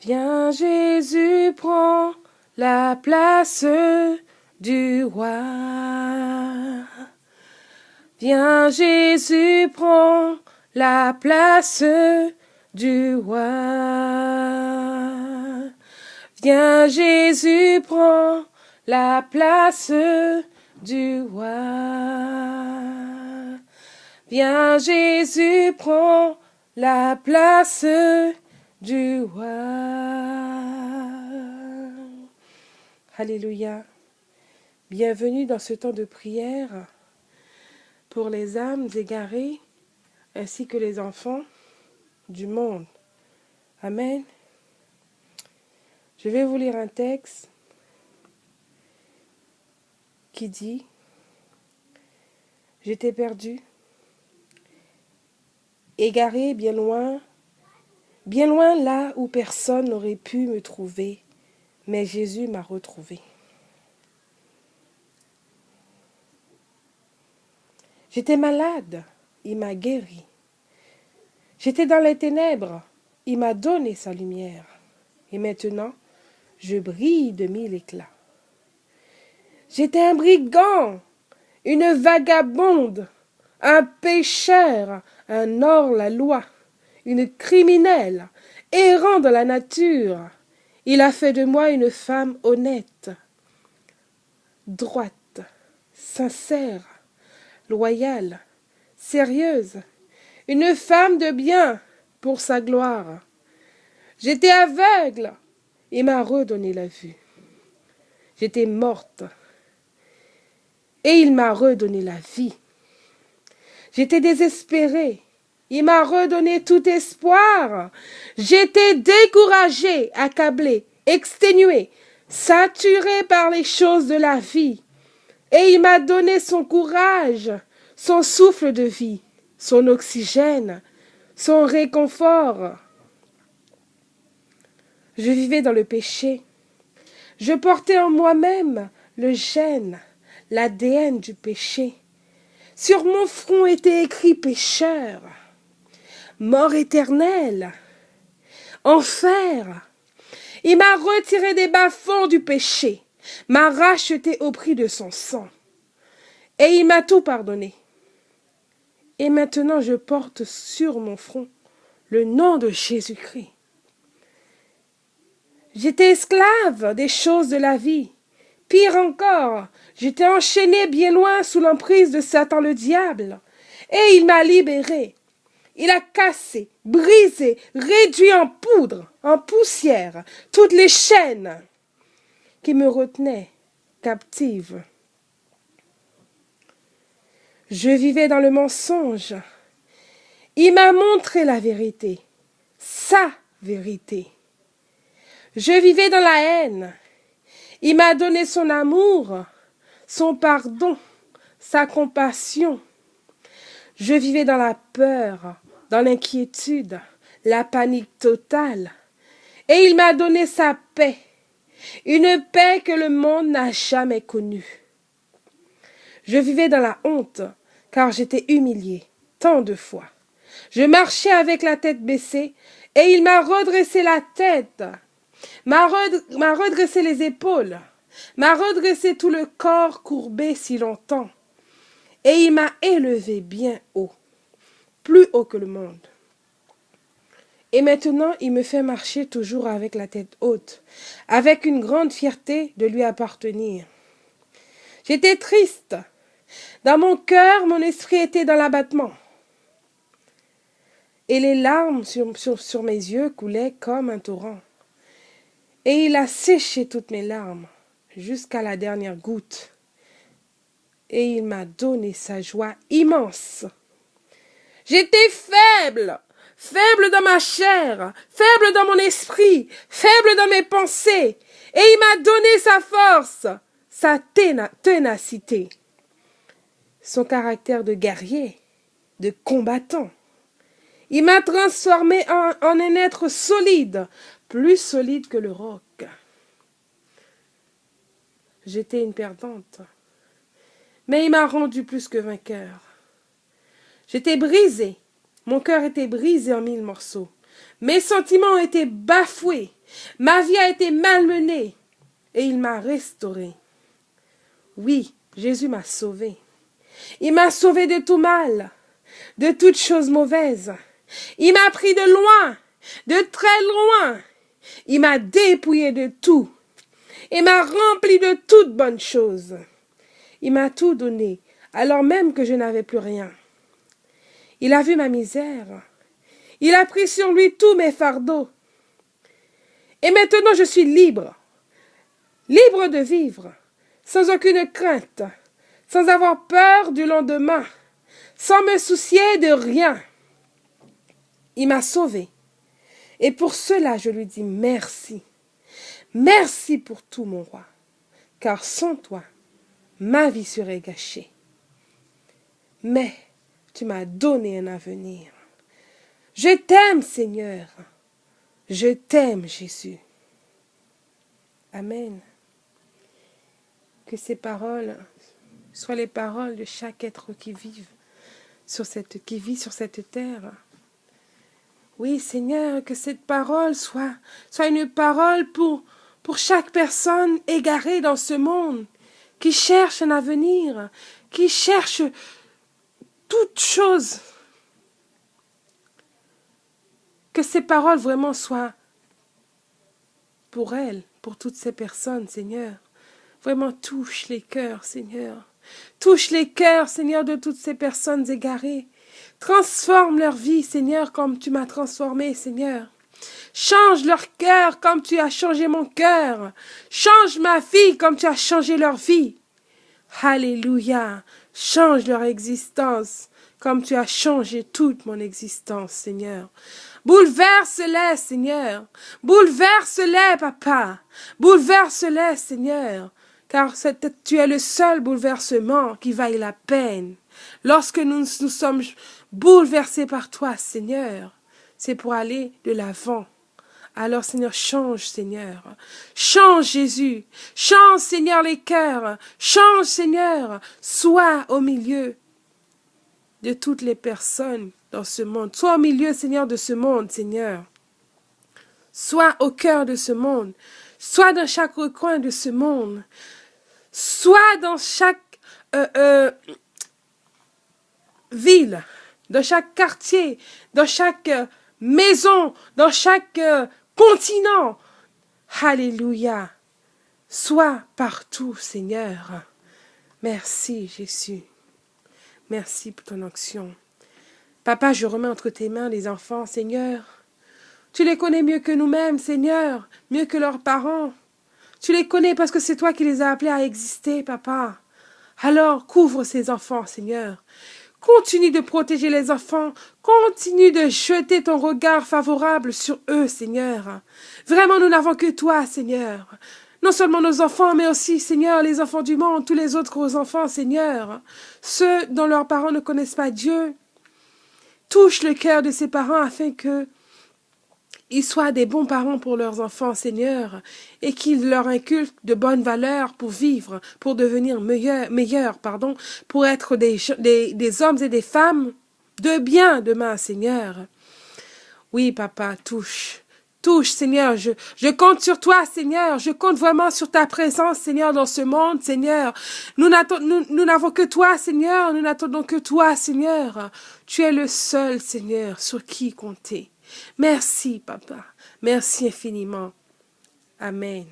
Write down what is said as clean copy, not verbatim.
Viens Jésus, prends la place du roi. Viens Jésus, prends la place du roi. Viens Jésus, prends la place du roi. Viens Jésus, prends la place du roi. Alléluia. Bienvenue dans ce temps de prière pour les âmes égarées ainsi que les enfants du monde. Amen. Je vais vous lire un texte qui dit « J'étais perdu, égaré bien loin là où personne n'aurait pu me trouver, mais Jésus m'a retrouvé. J'étais malade, il m'a guéri. J'étais dans les ténèbres, il m'a donné sa lumière. Et maintenant, je brille de mille éclats. J'étais un brigand, une vagabonde, un pécheur, un hors-la-loi, une criminelle, errant dans la nature. Il a fait de moi une femme honnête, droite, sincère, loyale, sérieuse, une femme de bien pour sa gloire. J'étais aveugle, il m'a redonné la vue. J'étais morte, et il m'a redonné la vie. J'étais désespérée, il m'a redonné tout espoir. J'étais découragée, accablée, exténuée, saturée par les choses de la vie. Et il m'a donné son courage, son souffle de vie, son oxygène, son réconfort. Je vivais dans le péché. Je portais en moi-même le gène, l'ADN du péché. Sur mon front était écrit pécheur, mort éternelle, enfer. Il m'a retiré des bas-fonds du péché, m'a racheté au prix de son sang. Et il m'a tout pardonné. Et maintenant je porte sur mon front le nom de Jésus-Christ. J'étais esclave des choses de la vie. Pire encore, j'étais enchaîné bien loin sous l'emprise de Satan le diable. Et il m'a libéré. Il a cassé, brisé, réduit en poudre, en poussière, toutes les chaînes qui me retenaient captive. Je vivais dans le mensonge. Il m'a montré la vérité, sa vérité. Je vivais dans la haine. Il m'a donné son amour, son pardon, sa compassion. Je vivais dans la peur, dans l'inquiétude, la panique totale. Et il m'a donné sa paix, une paix que le monde n'a jamais connue. Je vivais dans la honte, car j'étais humilié tant de fois. Je marchais avec la tête baissée, et il m'a redressé la tête, m'a redressé les épaules, m'a redressé tout le corps courbé si longtemps, et il m'a élevé bien haut, plus haut que le monde. Et maintenant, il me fait marcher toujours avec la tête haute, avec une grande fierté de lui appartenir. J'étais triste. Dans mon cœur, mon esprit était dans l'abattement. Et les larmes sur mes yeux coulaient comme un torrent. Et il a séché toutes mes larmes, jusqu'à la dernière goutte. Et il m'a donné sa joie immense. J'étais faible, faible dans ma chair, faible dans mon esprit, faible dans mes pensées. Et il m'a donné sa force, sa ténacité, son caractère de guerrier, de combattant. Il m'a transformé en un être solide, plus solide que le roc. J'étais une perdante, mais il m'a rendu plus que vainqueur. J'étais brisée, mon cœur était brisé en 1000 morceaux. Mes sentiments ont été bafoués, Ma vie a été malmenée et il m'a restauré. Oui, Jésus m'a sauvé. Il m'a sauvé de tout mal, de toute chose mauvaise. Il m'a pris de loin, de très loin. Il m'a dépouillé de tout. Il m'a rempli de toutes bonnes choses. Il m'a tout donné, alors même que je n'avais plus rien. Il a vu ma misère. Il a pris sur lui tous mes fardeaux. Et maintenant je suis libre, libre de vivre, sans aucune crainte, sans avoir peur du lendemain, sans me soucier de rien. Il m'a sauvé. Et pour cela, je lui dis merci. Merci pour tout, mon roi, car sans toi, ma vie serait gâchée. Mais tu m'as donné un avenir. Je t'aime, Seigneur. Je t'aime, Jésus. Amen. Que ces paroles soient les paroles de chaque être qui vit sur cette terre. Oui, Seigneur, que cette parole soit une parole pour chaque personne égarée dans ce monde, qui cherche un avenir, qui cherche toute chose. Que ces paroles vraiment soient pour elles, pour toutes ces personnes, Seigneur. Vraiment touche les cœurs, Seigneur. Touche les cœurs, Seigneur, de toutes ces personnes égarées. Transforme leur vie, Seigneur, comme tu m'as transformé, Seigneur. Change leur cœur comme tu as changé mon cœur. Change ma vie comme tu as changé leur vie. Alléluia. Change leur existence comme tu as changé toute mon existence, Seigneur. Bouleverse-les, Seigneur. Bouleverse-les, Papa. Bouleverse-les, Seigneur. Car tu es le seul bouleversement qui vaille la peine. Lorsque nous sommes bouleversés par toi, Seigneur, c'est pour aller de l'avant. Alors, Seigneur, change, Seigneur. Change, Jésus. Change, Seigneur, les cœurs. Change, Seigneur. Sois au milieu de toutes les personnes dans ce monde. Sois au milieu, Seigneur, de ce monde, Seigneur. Sois au cœur de ce monde. Sois dans chaque recoin de ce monde. Sois dans chaque ville, dans chaque quartier, dans chaque maison, dans chaque continent. Alléluia. Sois partout, Seigneur. Merci, Jésus. Merci pour ton onction. Papa, je remets entre tes mains les enfants, Seigneur. Tu les connais mieux que nous-mêmes, Seigneur, mieux que leurs parents. Tu les connais parce que c'est toi qui les as appelés à exister, Papa. Alors, couvre ces enfants, Seigneur. Continue de protéger les enfants. Continue de jeter ton regard favorable sur eux, Seigneur. Vraiment, nous n'avons que toi, Seigneur. Non seulement nos enfants, mais aussi, Seigneur, les enfants du monde, tous les autres enfants, Seigneur. Ceux dont leurs parents ne connaissent pas Dieu. Touche le cœur de ces parents afin que ils soient des bons parents pour leurs enfants, Seigneur, et qu'ils leur inculquent de bonnes valeurs pour vivre, pour devenir meilleurs, pour être des hommes et des femmes de bien demain, Seigneur. Oui, Papa, touche. Touche, Seigneur, je compte sur toi, Seigneur, je compte vraiment sur ta présence, Seigneur, dans ce monde, Seigneur. Nous n'avons que toi, Seigneur, nous n'attendons que toi, Seigneur. Tu es le seul, Seigneur, sur qui compter. Merci, Papa. Merci infiniment. Amen.